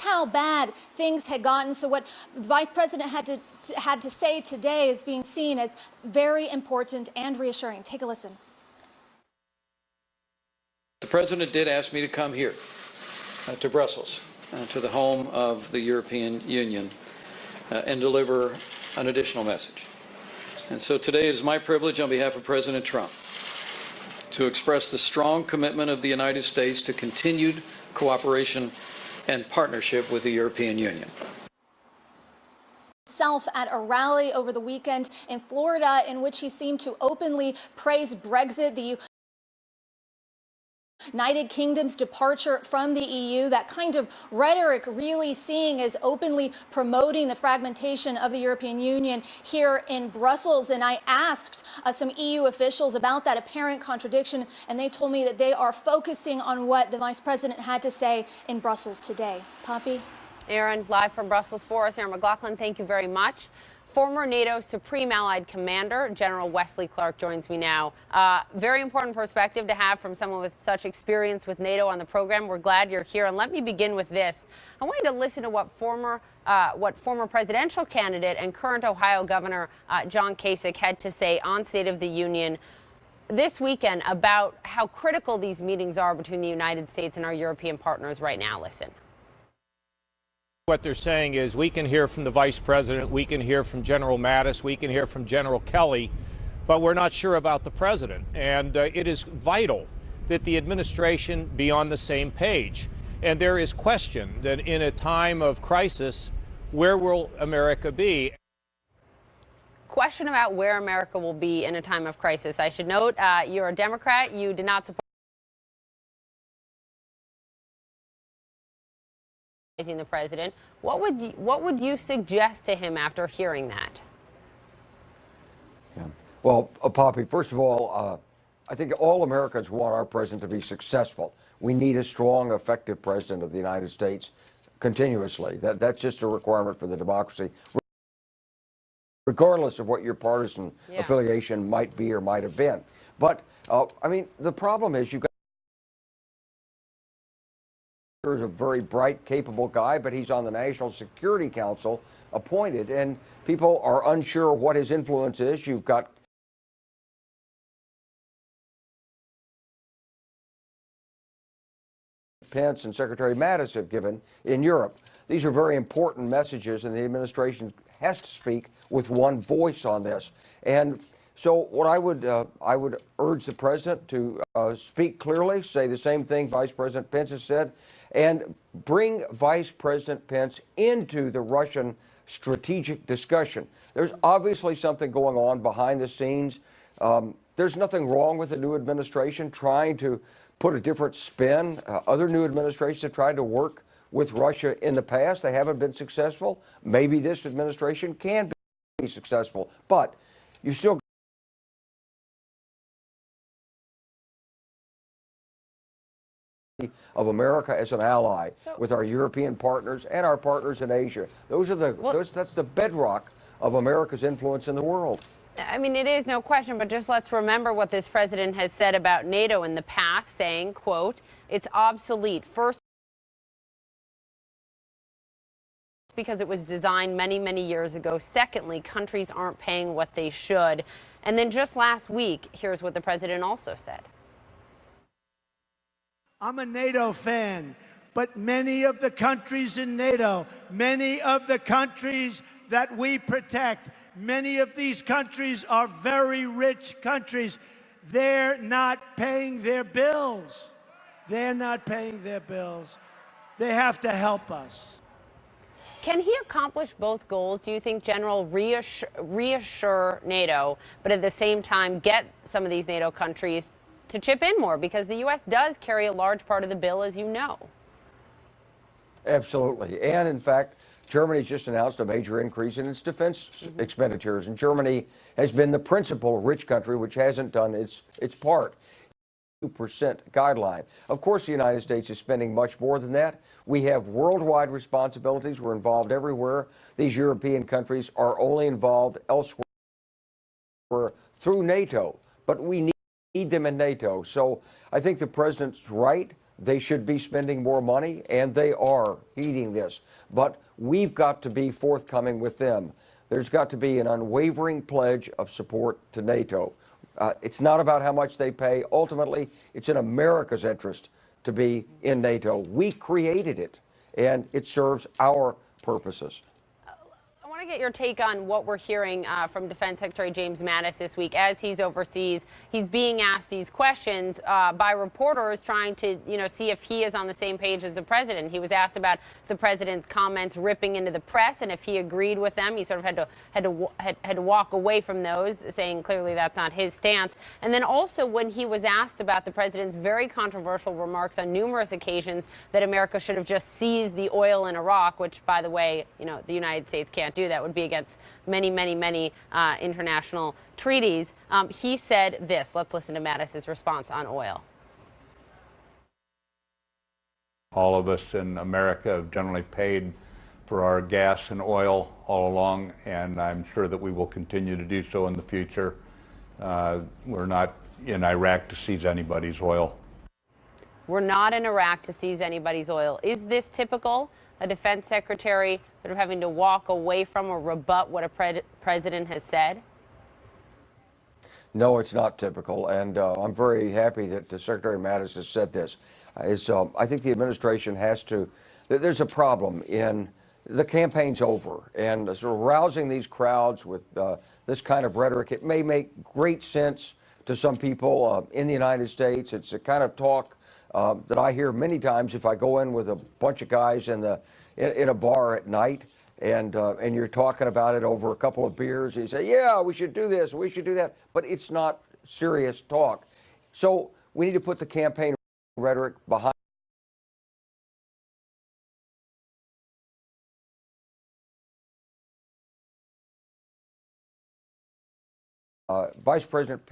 how bad things had gotten. So what the Vice President had to say today is being seen as very important and reassuring. Take a listen. The President did ask me to come here to Brussels, to the home of the European Union, and deliver an additional message. And so today it is my privilege on behalf of President Trump to express the strong commitment of the United States to continued cooperation and partnership with the European Union. At a rally over the weekend in Florida in which he seemed to openly praise Brexit, the United Kingdom's departure from the EU, that kind of rhetoric really seeing as openly promoting the fragmentation of the European Union here in Brussels. And I asked some EU officials about that apparent contradiction, and they told me that they are focusing on what the Vice President had to say in Brussels today. Poppy? Aaron, live from Brussels for us. Aaron McLaughlin, thank you very much. Former NATO Supreme Allied Commander General Wesley Clark joins me now. Very important perspective to have from someone with such experience with NATO on the program. We're glad you're here. And let me begin with this. I want you to listen to what former presidential candidate and current Ohio Governor John Kasich had to say on State of the Union this weekend about how critical these meetings are between the United States and our European partners right now. Listen. What they're saying is we can hear from the Vice President, we can hear from General Mattis, we can hear from General Kelly, but we're not sure about the President. And it is vital that the administration be on the same page. And there is question that in a time of crisis, where will America be? Question about where America will be in a time of crisis. I should note, you're a Democrat. You did not support the president. What would you suggest to him after hearing that? Yeah. Well, Poppy, first of all, I think all Americans want our president to be successful. We need a strong, effective president of the United States continuously. That's just a requirement for the democracy, regardless of what your partisan affiliation might be or might have been. But, I mean, the problem is you've got a very bright, capable guy, but he's on the National Security Council appointed, and people are unsure what his influence is. You've got Pence and Secretary Mattis have given in Europe. These are very important messages, and the administration has to speak with one voice on this. And so what I would urge the president to speak clearly, say the same thing Vice President Pence has said, and bring Vice President Pence into the Russian strategic discussion. There's obviously something going on behind the scenes. There's nothing wrong with the new administration trying to put a different spin. Other new administrations have tried to work with Russia in the past. They haven't been successful. Maybe this administration can be successful, but you still of America as an ally with our European partners and our partners in Asia. Those are that's the bedrock of America's influence in the world. I mean, it is no question, but just let's remember what this president has said about NATO in the past, saying, quote, it's obsolete. First, because it was designed many, many years ago. Secondly, countries aren't paying what they should. And then just last week, here's what the president also said. I'm a NATO fan, but many of the countries in NATO, many of the countries that we protect, many of these countries are very rich countries. They're not paying their bills. They're not paying their bills. They have to help us. Can he accomplish both goals? Do you think, General, reassure NATO, but at the same time get some of these NATO countries to chip in more? Because the U.S. does carry a large part of the bill, as you know. Absolutely. And in fact, Germany just announced a major increase in its defense expenditures. And Germany has been the principal rich country which hasn't done its part. 2% guideline. Of course, the United States is spending much more than that. We have worldwide responsibilities. We're involved everywhere. These European countries are only involved elsewhere through NATO, but we need them in NATO. So I think the president's right They should be spending more money, and they are heeding this. But we've got to be forthcoming with them. There's got to be an unwavering pledge of support to NATO. It's not about how much they pay. Ultimately, it's in America's interest to be in NATO. We created it, and it serves our purposes. I want to get your take on what we're hearing from Defense Secretary James Mattis this week as he's overseas. He's being asked these questions by reporters trying to, see if he is on the same page as the president. He was asked about the president's comments ripping into the press and if he agreed with them. He sort of had to walk away from those, saying clearly that's not his stance. And then also when he was asked about the president's very controversial remarks on numerous occasions that America should have just seized the oil in Iraq, which, by the way, the United States can't do. That would be against many international treaties. He said this. Let's listen to Mattis's response on oil. All of us in America have generally paid for our gas and oil all along, and I'm sure that we will continue to do so in the future. We're not in Iraq to seize anybody's oil. We're not in Iraq to seize anybody's oil. Is this typical? A defense secretary sort of having to walk away from or rebut what a president has said? No, it's not typical, and I'm very happy that Secretary Mattis has said this. I think the administration has to. There's a problem in the campaign's over, and sort of rousing these crowds with this kind of rhetoric. It may make great sense to some people in the United States. It's a kind of talk that I hear many times if I go in with a bunch of guys in a bar at night, and you're talking about it over a couple of beers. You say, "Yeah, we should do this, we should do that," but it's not serious talk. So we need to put the campaign rhetoric behind. Vice President